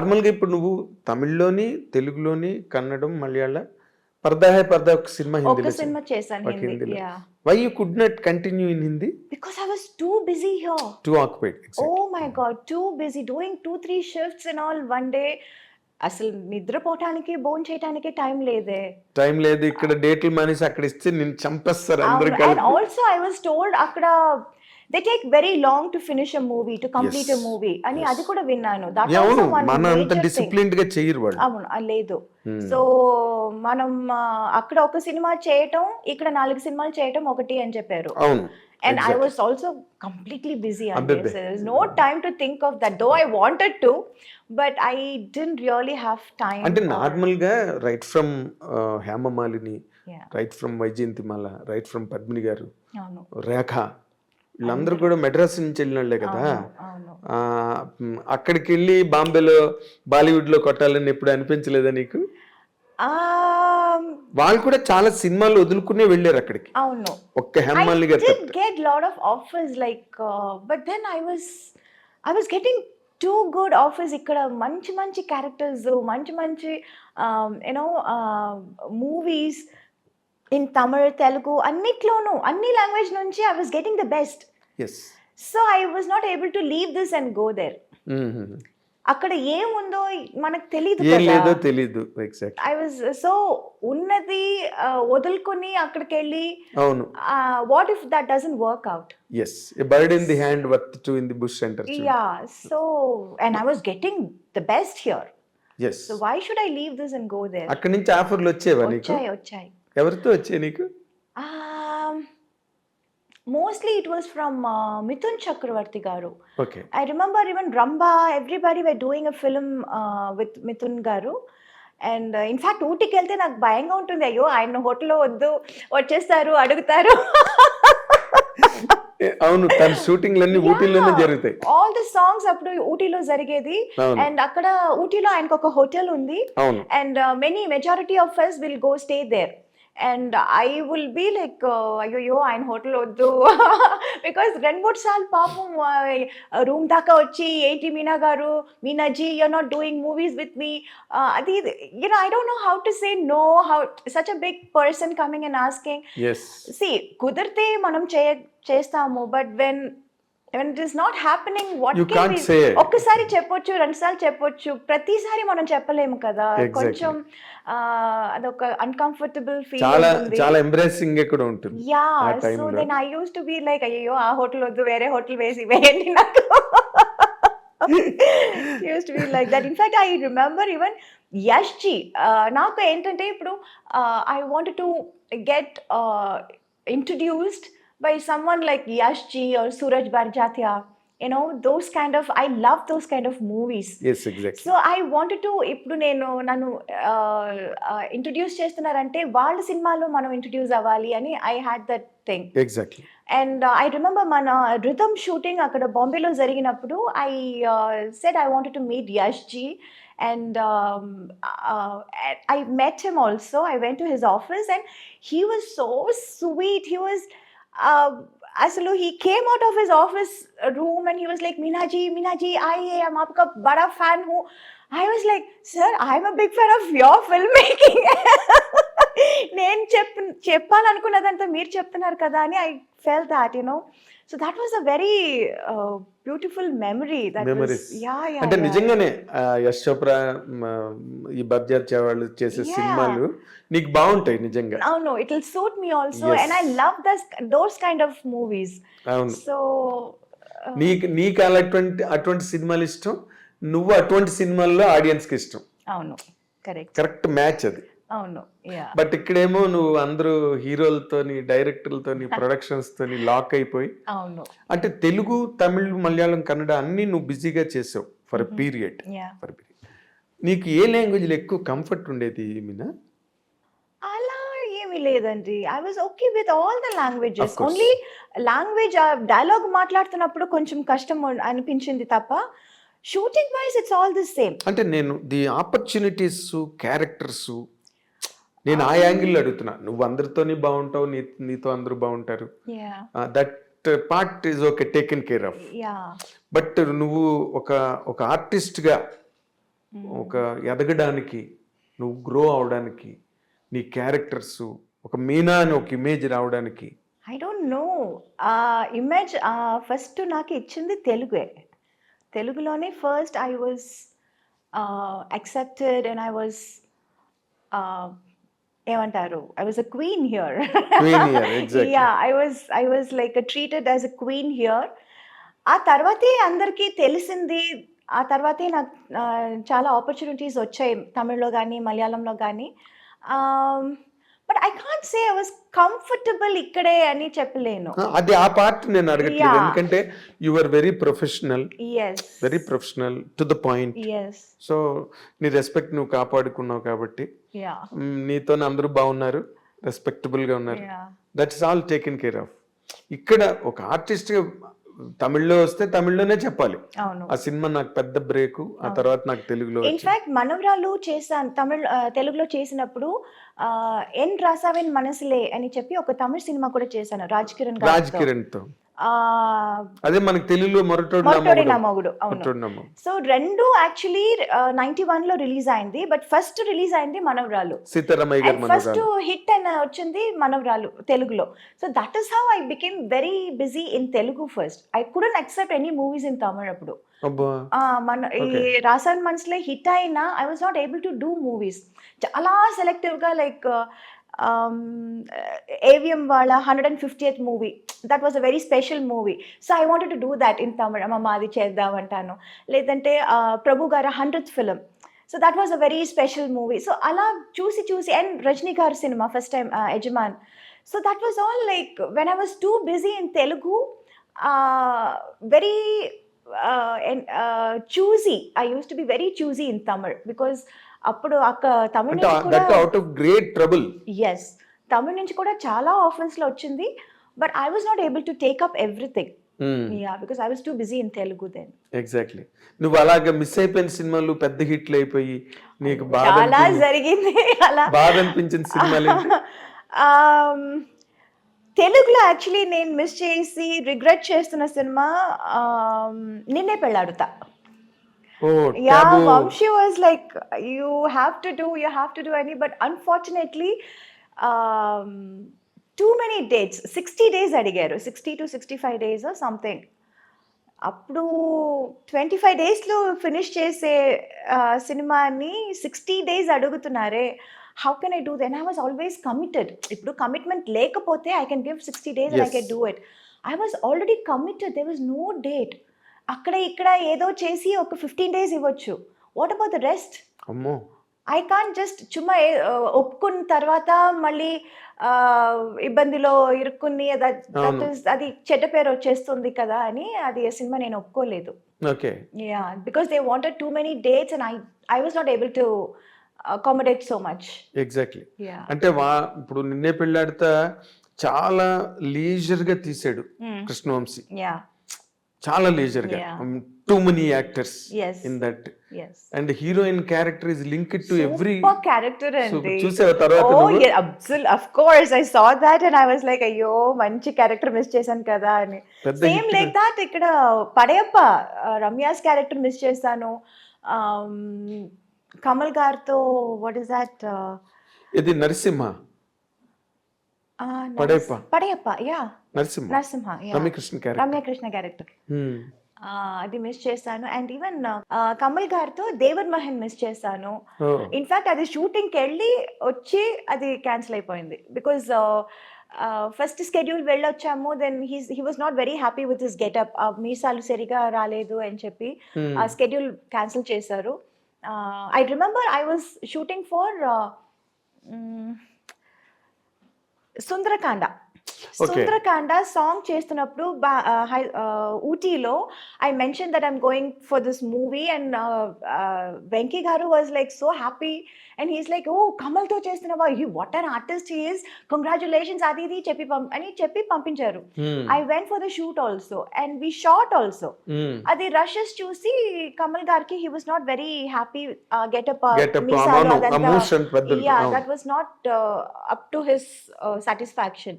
నార్మల్గా ఇప్పుడు నువ్వు తమిళ్లోని, తెలుగులోని, కన్నడం, మలయాళ, పర్దా హై పర్దా ఒక సినిమా ఒక హిందీలో సినిమా చేశాను ఒక హిందీ. హిందీలో. Yeah, why you could not continue in Hindi? Because I was too busy here. Too occupied. Oh my God, too busy doing 2-3 shifts and all one day. అసలు నిద్రపోవటానికి భోజనం చేయడానికి టైం లేదే. టైం లేదు, ఇక్కడ డేట్లు మానేసి అక్కడ ఇస్తే నేను చంపేస్తారు అందరు అండ్ కలిపి. ఆల్సో ఐ వాజ్ టోల్డ్ అక్కడ they take very long to finish a movie, to complete a movie అని అది కూడా విన్నాను. దట్ అవును, ఆల్సో వన్ మన అంత మేజర్ థింగ్. డిసిప్లిన్డ్ గా చేయరు వాళ్ళు. అవును, లేదు. సో మనం అక్కడ ఒక సినిమా చేయటం, ఇక్కడ 4 సినిమాలు చేయటం ఒకటి అని చెప్పారు. అవును. And I was also completely busy on this. There was no time to think of that, though I wanted to, but I didn't really have time. అంటే నార్మల్ గా right from Hema Malini, Yeah. Right from Vyjayanthimala, right from Padmini garu, అవును, రేఖ, వీళ్ళందరూ కూడా మెడ్రాస్ నుంచి వెళ్ళిన వాళ్ళే కదా. అవును. అక్కడికి వెళ్ళి బాంబేలో బాలీవుడ్ లో కొట్టాలని ఎప్పుడు అనిపించలేదా నీకు? వాళ్ళు కూడా చాలా సినిమాలు వదులుకునే వెళ్ళారు అక్కడికి. అవును, ఒక్క హేమమాలిని గారు did get lot of offers like but then I was getting too good offers. ఇక్కడ మంచి మంచి క్యారెక్టర్స్, మంచి మంచి మూవీస్ ఇన్ తమిళ్, తెలుగు, అన్నిట్లోనూ అన్ని లాంగ్వేజ్ నుంచి I was getting the best. Yes. So I was not able to leave this and go there. అక్కడ ఏముందో మనకు తెలియదు ఏం లేదో కదా. తెలీదు. ఎగ్జాక్ట్. ఐ వాజ్ సో ఉన్నది వదులుకొని అక్కడికి వెళ్ళి అవును. What if that doesn't work out. Yes, a bird in the hand worth two in the bush అంటారు. Yeah, so and I was getting the best here. Yes. So why should I leave this and go there? అక్కడి నుంచి ఆఫర్లు వచ్చేవా నీకు? వచ్చాయి. ఎవరితో వచ్చాయి నీకు? Mostly it was from Mithun Chakravarti garu. Okay. I remember even Ramba, everybody were doing a film with Mithun garu. And in fact ఊటీకి వెళ్తే నాకు భయంగా ఉంటుంది. అయ్యో ఆయన హోటల్లో వద్దు, వచ్చేస్తారు, అడుగుతారు. అవును, తన షూటింగ్ లన్నీ ఊటీలోనే జరుగుతాయి. ఆల్ ది సాంగ్స్ అప్పుడు ఊటీలో జరిగేది. అండ్ అక్కడ ఊటీలో ఆయనకు ఒక హోటల్ ఉంది. And majority of us will go stay there. And I will be like, అయ్యో ఆయన హోటల్ వద్దు, బికాస్ 2-3 సార్లు పాపం రూమ్ దాకా వచ్చి ఏంటి మీనా గారు, Meenaji you're not doing movies with me, అది I don't know how to say no, how such a big person coming and asking. సి కుదిరితే మనం చేస్తాము, but when it is not happening, what you can can't we say. ఒక్కసారి చెప్పొచ్చు, 2 సార్లు చెప్పొచ్చు, ప్రతిసారి మనం చెప్పలేము కదా. కొంచెం అదొక అన్కంఫర్టబుల్ ఫీల్ ఉంటుంది. చాలా ఎంబ్రేసింగ్ కూడా ఉంటుంది. Yeah, so then I used to be like అయ్యో ఆ హోటల్ వద్దు, వేరే హోటల్ వేయండి నాకు. Used to be like that. In fact I remember even Yash ji, నాకు ఏంటంటే ఇప్పుడు I wanted to get introduced by someone like Yash Ji or Suraj Barjatia, those kind of, I love those kind of movies. Yes, exactly. So I wanted to, ఇప్పుడు నన్ను introduce చేస్తున్నారంటే వాళ్ళ సినిమాలో మనం introduce అవ్వాలి అని I had that thing. Exactly. And I remember మన rhythm shooting అక్కడ బాంబేలో జరిగినప్పుడు I said I wanted to meet Yash Ji. And I met him also. I went to his office and he was so sweet. He was asalu he came out of his office room and he was like, Meenaji, I am aapka bada fan hu. I was like, sir, I am a big fan of your filmmaking. నేను చెప్పాలనుకున్నదంతా మీరు చెప్తున్నారు కదా అని I felt that, so that was a very beautiful memory. That Memories. was, yeah. అంటే నిజంగానే యశ్ చోప్రా, ఈ బర్జాత్ వాళ్ళు చేసే సినిమాలు నీకు బాగుంటాయి నిజంగా. No, it will suit me also. Yes. And I love those kind of movies. అవును. So నీకు అటువంటి సినిమాలు ఇష్టం, నువ్వు అటువంటి సినిమాల్లో ఆడియన్స్ కి ఇష్టం. అవును, కరెక్ట్ మ్యాచ్ అది. అవును, యా. బట్ ఇక్కడేమో నువ్వు అందరూ హీరోలతోని, డైరెక్టర్లతోని, ప్రొడక్షన్స్ తోని లాక్ అయిపోయి, అవును, అంటే తెలుగు, తమిళ్, మలయాళం, కన్నడ అన్ని నువ్వు బిజీగా చేసావు ఫర్ పీరియడ్. నీకు ఏ లాంగ్వేజ్ లో ఎక్కువ కంఫర్ట్ ఉండేది మీనా? అలా ఏమీ లేదండి. I was okay with all the languages. Only language dialogue మాట్లాడుతున్నప్పుడు కొంచెం కష్టం అనిపించింది తప్ప, shooting wise it's all the same. అంటే నేను ది ఆపర్చునిటీస్, క్యారెక్టర్స్, నేను ఆ యాంగిల్ అడుగుతున్నా. నువ్వు అందరితోని బాగుంటావు, నీతో అందరూ బాగుంటారు, that part is okay, taken care of. But నువ్వు ఒక ఆర్టిస్ట్ గా ఒక ఎదగడానికి, నువ్వు గ్రో అవడానికి, నీ క్యారెక్టర్స్ ఒక మీనా అని ఒక ఇమేజ్ రావడానికి? I don't know. ఆ ఇమేజ్ ఫస్ట్ నాకు ఇచ్చింది తెలుగే. తెలుగులోనే first I was accepted and I was ఏమంటారు, I was a queen here. Queen here, exactly. Yeah, I was like treated as a queen here. ఆ తర్వాతే అందరికీ తెలిసింది. ఆ తర్వాతే నాకు చాలా ఆపర్చునిటీస్ వచ్చాయి తమిళ్లో కానీ మలయాళంలో కానీ. But I can't say I was comfortable ఇక్కడే అని చెప్పలేను. అది ఆ పార్ట్ నేను అడగట్లేదు, Yeah. ఎందుకంటే you are very professional, yes very professional to the point. Yes so నీ రెస్పెక్ట్ నువ్వు కాపాడుకున్నావు కాబట్టి యా నీతో అందరూ బాగున్నారు, రెస్పెక్టబుల్ గా ఉన్నారు. Yeah that's all taken care of. ఇక్కడ ఒక ఆర్టిస్ట్ తమిళ్లో వస్తే తమిళ్లోనే చెప్పాలి, అవును. ఆ సినిమా నాకు పెద్ద బ్రేక్, ఆ తర్వాత నాకు తెలుగులో వచ్చింది. ఇన్ఫాక్ట్ మనవరాలు చేశాను తెలుగులో చేసినప్పుడు ఎన్ రాసావెన్ మనసులే అని చెప్పి ఒక తమిళ సినిమా కూడా చేశాను రాజ్ కిరణ్ రాజ్ కిరణ్ తో. అదే మనకి తెలుగులో మొరటోడు మొట్టోడి నా మొగుడు. అవును. మొరటోడు నా మొగుడు. సో రెండు యాక్చువల్లీ 91 లో రిలీజ్ అయింది. బట్ ఫస్ట్ రిలీజ్ అయింది మనవరాలు. సీతారామయ్య గారి ఫస్ట్ మనవరాలు. హిట్ అని వచ్చింది మనవరాలు తెలుగులో. So that is how I became very busy in Telugu first. I couldn't accept any movies in Tamil అప్పుడు. అబ్బా. మన ఈ Okay. రాసాన్ మనసులే హిట్ అయినా I was not able to do movies. చాలా సెలెక్టివ్గా లైక్ ఏవిఎం వాళ్ళ 150th movie, that was a very special movie. So I wanted to do that in Tamil. అమ్మ అది చేద్దాం అంటాను. లేదంటే ప్రభు గారి 100th film. So that was a very special movie. So అలా చూసి అండ్ రజనీ గారి cinema first time Yajaman. So that was all like when I was too busy in Telugu, very choosy. I use to be very choosy in Tamil because అప్పుడు తమిళ అంటే నుంచి కూడా that out of great trouble. Yes, తమిళ నుంచి కూడా చాలా ఆఫర్స్లో వచ్చింది. But I was not able to take up everything. Yeah, because I was too busy in Telugu then. Exactly. నువ్వు అలాగా మిస్ అయిపోయిన సినిమాలు పెద్ద హిట్లు అయిపోయి నీకు బాధ చాలా జరిగింది అలా. బాధ అనిపించిన సినిమాలు ఏంటి? తెలుగులో యాక్చువల్లీ నేను మిస్ చేసి రిగ్రెట్ చేస్తున్న సినిమా నిన్నే Pelladatha. Oh, Yeah, taboo. Vamshi was like, you have to do any, but unfortunately, too many dates, 60 days అడిగారు, 60 to 65 days or something. అప్పుడు 25 daysలో ఫినిష్ చేసే సినిమాని 60 days అడుగుతున్నారే. How can I do then? I was always committed. ఇప్పుడు commitment లేకపోతే I can give 60 days and I Yes. can do it. I was already committed. There was no date. అక్కడ ఇక్కడ ఏదో చేసి ఒక 15 days ఇవ్వచ్చు. What about the rest? అమ్మో. I can't just చుమ్మా ఒప్పుకున్న తర్వాత మళ్ళీ ఇబ్బందిలో ఇరుక్కుని అవును. అది చెడ్డ పేరు వచ్చేస్తుంది కదా అని అది సినిమా నేను ఒప్పుకోలేదు. Okay. Yeah, because they wanted too many dates and I was not able to accommodate so much. Exactly. Yeah. అంటే ఇప్పుడు నిన్నే పెళ్ళాడితే చాలా లీజర్ గా తీసాడు కృష్ణవంశీ, యా. చాలా లీజర్ గా. Yeah. Too many actors Yes. In that, Yes. And heroine character is linked to every. Super character అండి. చూసావా తర్వాత Oh, నువ్వు? yeah, of course I saw that and I was like, అయ్యో మంచి క్యారెక్టర్ మిస్ చేశాను కదా అని. పెద్ద సేమ్ hit లైక్ దాట్ ఇక్కడ పడయప్ప రమ్యాస్ క్యారెక్టర్ మిస్ చేశాను. కమల్ గారితో వాట్ ఇస్ దాట్, ఇది Narasimha. Padayappa. Padayappa, yeah, Narasimha. Narasimha, yeah. Ramya Krishna character. Ramya Krishna character అది మిస్ చేశాను. అండ్ ఈవెన్ కమల్ గారితో దేవర్ మహన్ మిస్ చేశాను. ఇన్ఫాక్ట్ అది షూటింగ్కి వెళ్ళి వచ్చి అది క్యాన్సిల్ అయిపోయింది బికాజ్ ఫస్ట్ స్కెడ్యూల్ వెళ్ళొచ్చాము. Then he was not very happy with his getup. మీసాలు సరిగా రాలేదు అని చెప్పి ఆ స్కెడ్యూల్ క్యాన్సిల్ చేశారు. I remember I was shooting for Sundarakanda. Sundarakanda song చేస్తున్నప్పుడు ఊటీలో I mention that I'm going for this movie and Venky గారు was like so happy and he's like, oh కమల్తో చేస్తున్నావా, what an artist he is, congratulations అది ఇది చెప్పి పంపించారు. I went for the shoot also and we shot also. అది rushes చూసి కమల్ గారికి he was not very happy. Getup that was not up to his satisfaction.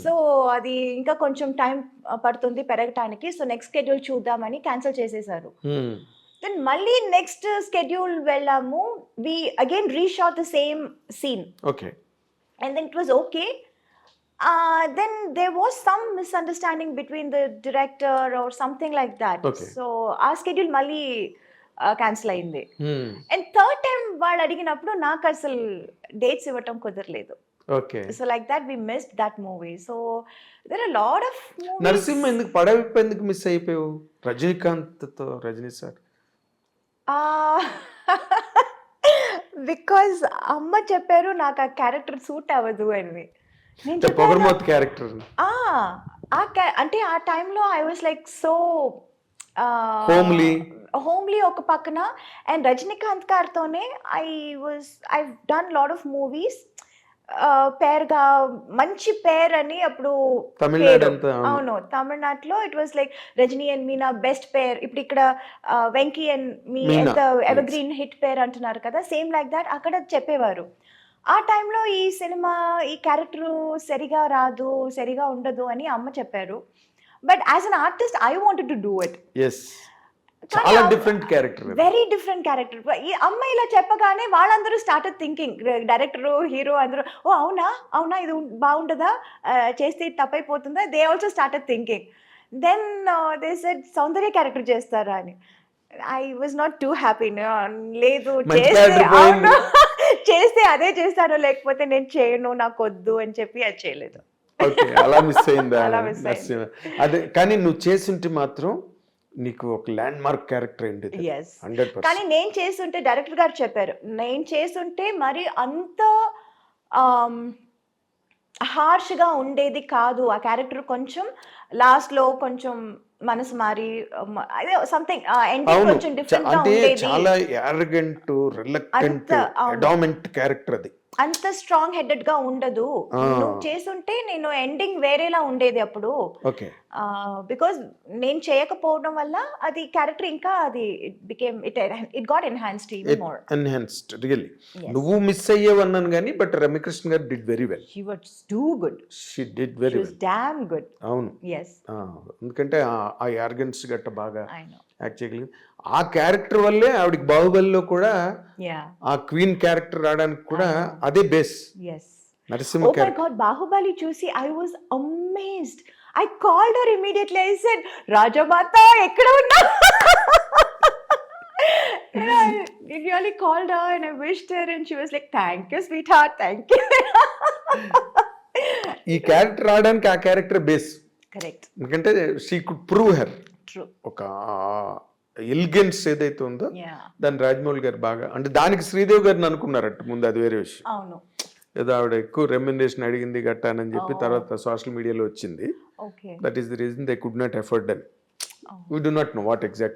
So అది ఇంకా కొంచెం టైం పడుతుంది పెరగటానికి, సో నెక్స్ట్ షెడ్యూల్ చూద్దామని క్యాన్సిల్ చేసేసారు. దెన్ మళ్ళీ నెక్స్ట్ స్కెడ్యూల్ వెళ్ళాము. We again reshot the same scene okay. and then it was okay. Then there was some misunderstanding between the director or something like that. Okay. So our schedule మళ్ళీ cancel అయింది. Hmm. And third time వాళ్ళు అడిగినప్పుడు నాకు అసలు dates ఇవ్వటం కుదరలేదు. Okay. So like that we missed that movie. So there are lot of Narasimha ఎందుకు పడవిప్పు ఎందుకు మిస్ అయిపోయావు రజనీకాంత్తో? రజనీ సార్ బికాజ్ అమ్మ చెప్పారు నాకు ఆ క్యారెక్టర్ సూట్ అవ్వదు అని. నేను చెప్పాను పొగరమోత్ క్యారెక్టర్ అంటే ఆ టైంలో I was like so homely ఒక పక్కన. అండ్ రజనీకాంత్ గారితోనే I done lot of movies పేరుగా మంచి పేర్ అని అప్పుడు అవును తమిళనాడులో it was like Rajini and Meena best pair. ఇప్పుడు ఇక్కడ Venky and me evergreen hit pair అంటున్నారు కదా, సేమ్ లైక్ దాట్ అక్కడ చెప్పేవారు. ఆ టైంలో ఈ సినిమా ఈ క్యారెక్టర్ సరిగా రాదు సరిగా ఉండదు అని అమ్మ చెప్పారు. But as an artist I wanted to do it. చాలా different character, very different character. ఈ అమ్మ ఇలా చెప్పగానే వాళ్ళందరూ స్టార్టెడ్ థింకింగ్, డైరెక్టర్ హీరో అందరూ ఓ అవునా అవునా ఇది బాగుంటుందా చేస్తే తప్పైపోతుందా, they also started thinking. Then they said Soundarya character చేస్తారా అని. I was not too happy. లేదు చేస్తే అదే చేస్తాను లేకపోతే నేను చేయను నాకు వద్దు అని చెప్పి అది చేయలేదు. అలా మిస్ అయిందా? అదే కానీ నువ్వు చేస్తుంటే మాత్రం నీకు ఒక ల్యాండ్ మార్క్ క్యారెక్టర్ అయింది. కానీ నేను చేస్తుంటే డైరెక్టర్ గారు చెప్పారు నేను చేస్తుంటే మరి అంత హార్ష్గా ఉండేది కాదు ఆ క్యారెక్టర్. కొంచెం లాస్ట్ లో కొంచెం మనసు మారి అదే సంథింగ్ ఎండింగ్ కొంచెం డిఫరెంట్ గా ఉండేది. చాలా యారగెంట్ రిలక్టెంట్ అడామెంట్ క్యారెక్టర్ అది. అంత స్ట్రాంగ్ హెడెడ్ గా ఉండదు. నువ్వు చేస్తుంటే నేను ఎండింగ్ వేరేలా ఉండేది అప్పుడు. బికాజ్ నేను చేయకపోవడం వల్ల అది క్యారెక్టర్ ఇంకా అది it got enhanced even more. Enhanced really. నువ్వు మిస్ అయ్యేవన్నాను కానీ బట్ రమ్యకృష్ణ గారు did very well. She was too good. She did very well. Damn good. అవును. yes ఎందుకంటే ఆ యార్గెన్స్ గట్ట బాగా యాక్ట్ చేయగలిగింది. ఆ క్యారెక్టర్ వల్లే ఆవిడకి బాహుబలిలో కూడా ఆ క్వీన్ క్యారెక్టర్ రావడానికి కూడా అదే బేస్. నరసింహ క్యారెక్టర్ బాహుబలి చూసి I was amazed. I called her immediately. I said, Rajamata, ekkada unna? And I really called her and I wished her and she was like, thank you, sweetheart, thank you. ఈ character రావడానికి ఆ character base. Correct. ఎందుకంటే she could prove her. True. ఒక elegance ఏదైతే ఉందో దాన్ని రాజమౌళి గారు బాగా, అంటే దానికి శ్రీదేవి గారిని అనుకున్నారట ముందు, అది వేరే విషయం. అవును. ఏదో ఆవిడ ఎక్కువ రెమ్యునరేషన్ అడిగింది గట్టానని చెప్పి తర్వాత సోషల్ మీడియాలో వచ్చింది. That is the reason they could not afford అని. We do not know what exactly